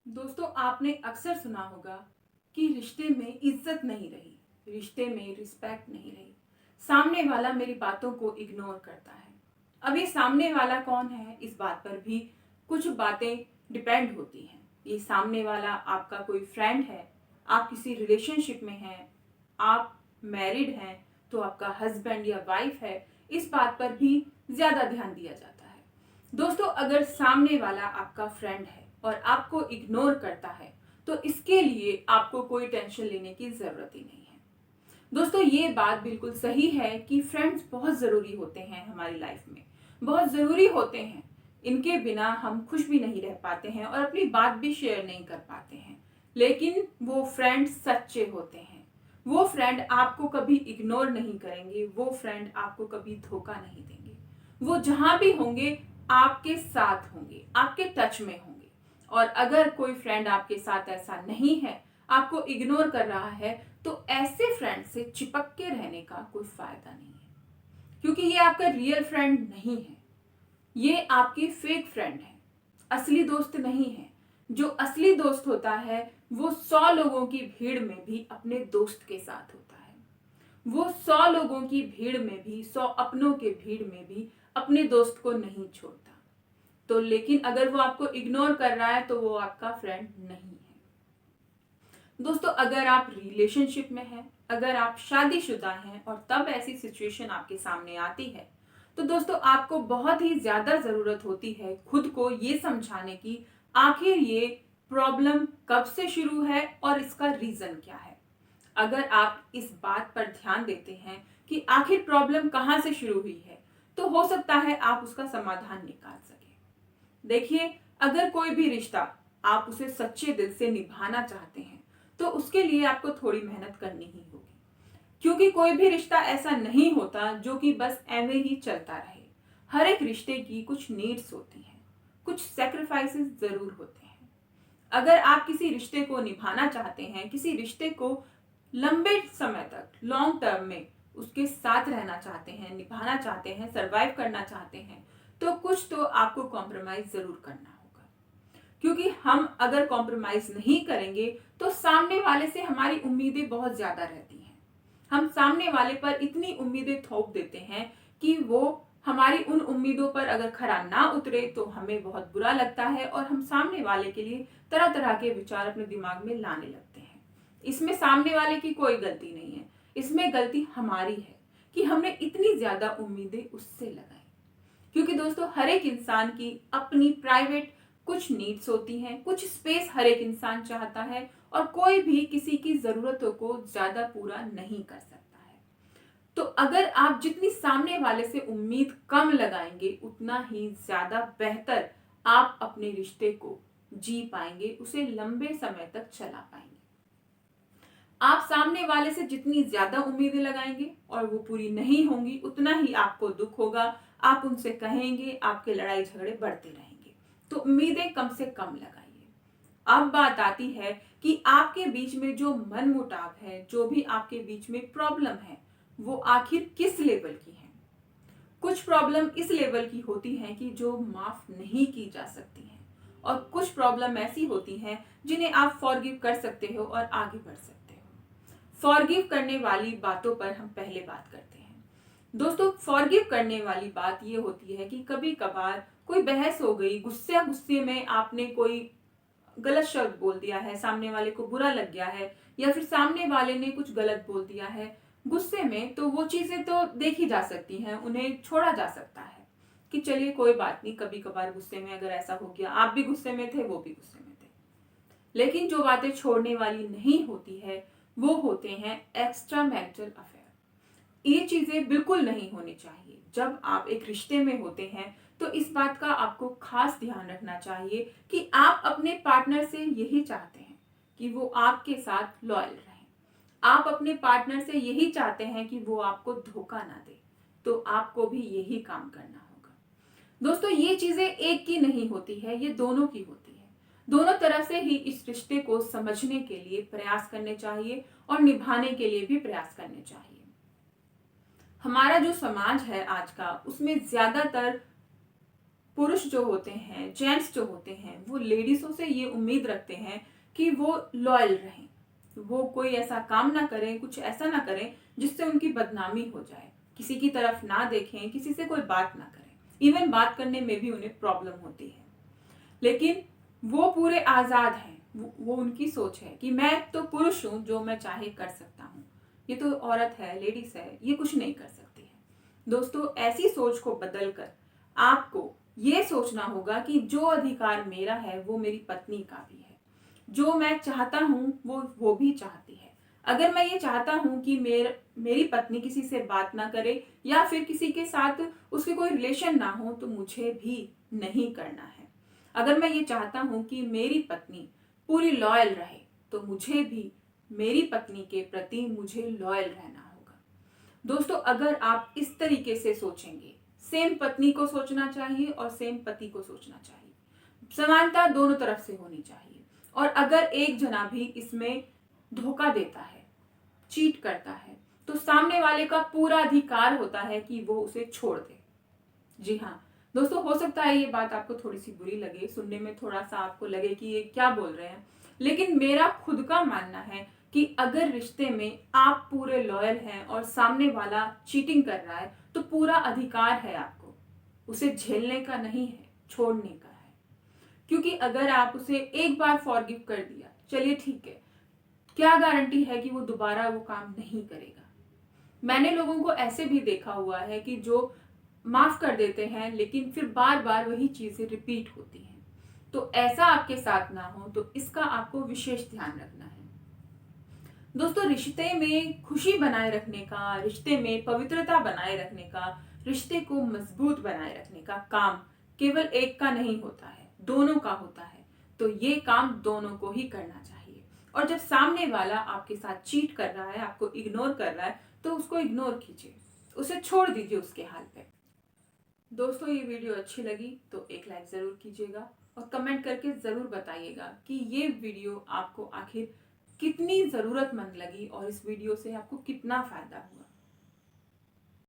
दोस्तों, आपने अक्सर सुना होगा कि रिश्ते में इज्जत नहीं रही, रिश्ते में रिस्पेक्ट नहीं रही, सामने वाला मेरी बातों को इग्नोर करता है। अब ये सामने वाला कौन है, इस बात पर भी कुछ बातें डिपेंड होती हैं। ये सामने वाला आपका कोई फ्रेंड है, आप किसी रिलेशनशिप में हैं, आप मैरिड हैं, तो आपका हस्बैंड या वाइफ है, इस बात पर भी ज़्यादा ध्यान दिया जाता है। दोस्तों, अगर सामने वाला आपका फ्रेंड है और आपको इग्नोर करता है, तो इसके लिए आपको कोई टेंशन लेने की ज़रूरत ही नहीं है। दोस्तों, ये बात बिल्कुल सही है कि फ्रेंड्स बहुत ज़रूरी होते हैं हमारी लाइफ में, बहुत ज़रूरी होते हैं। इनके बिना हम खुश भी नहीं रह पाते हैं और अपनी बात भी शेयर नहीं कर पाते हैं। लेकिन वो फ्रेंड सच्चे होते हैं। वो फ्रेंड आपको कभी इग्नोर नहीं करेंगे, वो फ्रेंड आपको कभी धोखा नहीं देंगे। वो जहां भी होंगे आपके साथ होंगे, आपके टच में होंगे। और अगर कोई फ्रेंड आपके साथ ऐसा नहीं है, आपको इग्नोर कर रहा है, तो ऐसे फ्रेंड से चिपक के रहने का कोई फायदा नहीं है, क्योंकि ये आपका रियल फ्रेंड नहीं है, ये आपके फेक फ्रेंड है, असली दोस्त नहीं है। जो असली दोस्त होता है वो 100 लोगों की भीड़ में भी अपने दोस्त के साथ होता है। वो 100 लोगों की भीड़ में भी, 100 अपनों के भीड़ में भी अपने दोस्त को नहीं छोड़ता। तो लेकिन अगर वो आपको इग्नोर कर रहा है तो वो आपका फ्रेंड नहीं है। दोस्तों, अगर आप रिलेशनशिप में हैं, अगर आप शादीशुदा हैं और तब ऐसी सिचुएशन आपके सामने आती है, तो दोस्तों आपको बहुत ही ज्यादा जरूरत होती है खुद को ये समझाने की आखिर ये प्रॉब्लम कब से शुरू है और इसका रीजन क्या है। अगर आप इस बात पर ध्यान देते हैं कि आखिर प्रॉब्लम कहाँ से शुरू हुई है, तो हो सकता है आप उसका समाधान निकाल सकें। देखिए, अगर कोई भी रिश्ता आप उसे सच्चे दिल से निभाना चाहते हैं, तो उसके लिए आपको थोड़ी मेहनत करनी ही होगी, क्योंकि कोई भी रिश्ता ऐसा नहीं होता जो कि बस ऐवे ही चलता रहे। हर एक रिश्ते की कुछ नीड्स होती हैं, कुछ सेक्रीफाइसेस जरूर होते हैं। अगर आप किसी रिश्ते को निभाना चाहते हैं, किसी रिश्ते को लंबे समय तक लॉन्ग टर्म में उसके साथ रहना चाहते हैं, निभाना चाहते हैं, सरवाइव करना चाहते हैं, तो कुछ तो आपको कॉम्प्रोमाइज जरूर करना होगा। क्योंकि हम अगर कॉम्प्रोमाइज नहीं करेंगे तो सामने वाले से हमारी उम्मीदें बहुत ज्यादा रहती हैं। हम सामने वाले पर इतनी उम्मीदें थोप देते हैं कि वो हमारी उन उम्मीदों पर अगर खरा ना उतरे तो हमें बहुत बुरा लगता है और हम सामने वाले के लिए तरह तरह के विचार अपने दिमाग में लाने लगते हैं। इसमें सामने वाले की कोई गलती नहीं है, इसमें गलती हमारी है कि हमने इतनी ज्यादा उम्मीदें उससे लगाई। क्योंकि दोस्तों, हर एक इंसान की अपनी प्राइवेट कुछ नीड्स होती हैं, कुछ स्पेस हर एक इंसान चाहता है और कोई भी किसी की जरूरतों को ज्यादा पूरा नहीं कर सकता है। तो अगर आप जितनी सामने वाले से उम्मीद कम लगाएंगे, उतना ही ज्यादा बेहतर आप अपने रिश्ते को जी पाएंगे, उसे लंबे समय तक चला पाएंगे। आप सामने वाले से जितनी ज्यादा उम्मीदें लगाएंगे और वो पूरी नहीं होंगी, उतना ही आपको दुख होगा। आप उनसे कहेंगे, आपके लड़ाई झगड़े बढ़ते रहेंगे। तो उम्मीदें कम से कम लगाइए। अब बात आती है कि आपके बीच में जो मनमुटाव है, जो भी आपके बीच में प्रॉब्लम है, वो आखिर किस लेवल की है। कुछ प्रॉब्लम इस लेवल की होती हैं कि जो माफ नहीं की जा सकती हैं, और कुछ प्रॉब्लम ऐसी होती हैं जिन्हें आप फॉरगिव कर सकते हो और आगे बढ़ सकते हो। फॉरगिव करने वाली बातों पर हम पहले बात करते हैं। दोस्तों, फॉरगिव करने वाली बात ये होती है कि कभी कभार कोई बहस हो गई, गुस्से गुस्से में आपने कोई गलत शब्द बोल दिया है, सामने वाले को बुरा लग गया है, या फिर सामने वाले ने कुछ गलत बोल दिया है गुस्से में, तो वो चीजें तो देखी जा सकती हैं, उन्हें छोड़ा जा सकता है कि चलिए कोई बात नहीं, कभी कभार गुस्से में अगर ऐसा हो गया, आप भी गुस्से में थे, वो भी गुस्से में थे। लेकिन जो बातें छोड़ने वाली नहीं होती है वो होते हैं एक्स्ट्रा मैरिटल अफेयर। ये चीजें बिल्कुल नहीं होनी चाहिए। जब आप एक रिश्ते में होते हैं तो इस बात का आपको खास ध्यान रखना चाहिए कि आप अपने पार्टनर से यही चाहते हैं कि वो आपके साथ लॉयल रहे। आप अपने पार्टनर से यही चाहते हैं कि वो आपको धोखा ना दे, तो आपको भी यही काम करना होगा। दोस्तों, ये चीजें एक की नहीं होती है, ये दोनों की होती है। दोनों तरफ से ही इस रिश्ते को समझने के लिए प्रयास करने चाहिए और निभाने के लिए भी प्रयास करने चाहिए। हमारा जो समाज है आज का, उसमें ज्यादातर पुरुष जो होते हैं, जेंट्स जो होते हैं, वो लेडीज़ों से ये उम्मीद रखते हैं कि वो लॉयल रहें, वो कोई ऐसा काम ना करें, कुछ ऐसा ना करें जिससे उनकी बदनामी हो जाए, किसी की तरफ ना देखें, किसी से कोई बात ना करें, इवन बात करने में भी उन्हें प्रॉब्लम होती है। लेकिन वो पूरे आज़ाद हैं, वो उनकी सोच है कि मैं तो पुरुष हूँ, जो मैं चाहे कर सकता हूँ, ये तो औरत है, लेडीज़ है, ये कुछ नहीं कर सकती है। दोस्तों, ऐसी सोच को बदलकर आपको ये सोचना होगा कि जो अधिकार मेरा है वो मेरी पत्नी का भी है, जो मैं चाहता हूँ वो भी चाहती है। अगर मैं ये चाहता हूँ कि मेरी पत्नी किसी से बात ना करे या फिर किसी के साथ उसके कोई रिलेशन ना हो, तो मुझे भी नहीं करना है। अगर मैं ये चाहता हूँ कि मेरी पत्नी पूरी लॉयल रहे, तो मुझे भी मेरी पत्नी के प्रति मुझे लॉयल रहना होगा। दोस्तों, अगर आप इस तरीके से सोचेंगे, सेम पत्नी को सोचना चाहिए और सेम पति को सोचना चाहिए, समानता दोनों तरफ से होनी चाहिए। और अगर एक जना भी इसमें धोखा देता है, चीट करता है, तो सामने वाले का पूरा अधिकार होता है कि वो उसे छोड़ दे। जी हाँ दोस्तों, हो सकता है ये बात आपको थोड़ी सी बुरी लगे, सुनने में थोड़ा सा आपको लगे कि ये क्या बोल रहे हैं, लेकिन मेरा खुद का मानना है कि अगर रिश्ते में आप पूरे लॉयल हैं और सामने वाला चीटिंग कर रहा है, तो पूरा अधिकार है आपको, उसे झेलने का नहीं है, छोड़ने का है। क्योंकि अगर आप उसे एक बार फॉरगिव कर दिया, चलिए ठीक है, क्या गारंटी है कि वो दोबारा वो काम नहीं करेगा। मैंने लोगों को ऐसे भी देखा हुआ है कि जो माफ कर देते हैं, लेकिन फिर बार बार वही चीजें रिपीट होती हैं। तो ऐसा आपके साथ ना हो, तो इसका आपको विशेष ध्यान रखना है। दोस्तों, रिश्ते में खुशी बनाए रखने का, रिश्ते में पवित्रता बनाए रखने का, रिश्ते को मजबूत बनाए रखने का काम केवल एक का नहीं होता है, दोनों का होता है। तो ये काम दोनों को ही करना चाहिए। और जब सामने वाला आपके साथ चीट कर रहा है, आपको इग्नोर कर रहा है, तो उसको इग्नोर कीजिए, उसे छोड़ दीजिए उसके हाल पे। दोस्तों, ये वीडियो अच्छी लगी तो एक लाइक ज़रूर कीजिएगा और कमेंट करके ज़रूर बताइएगा कि ये वीडियो आपको आखिर कितनी ज़रूरतमंद लगी और इस वीडियो से आपको कितना फ़ायदा हुआ।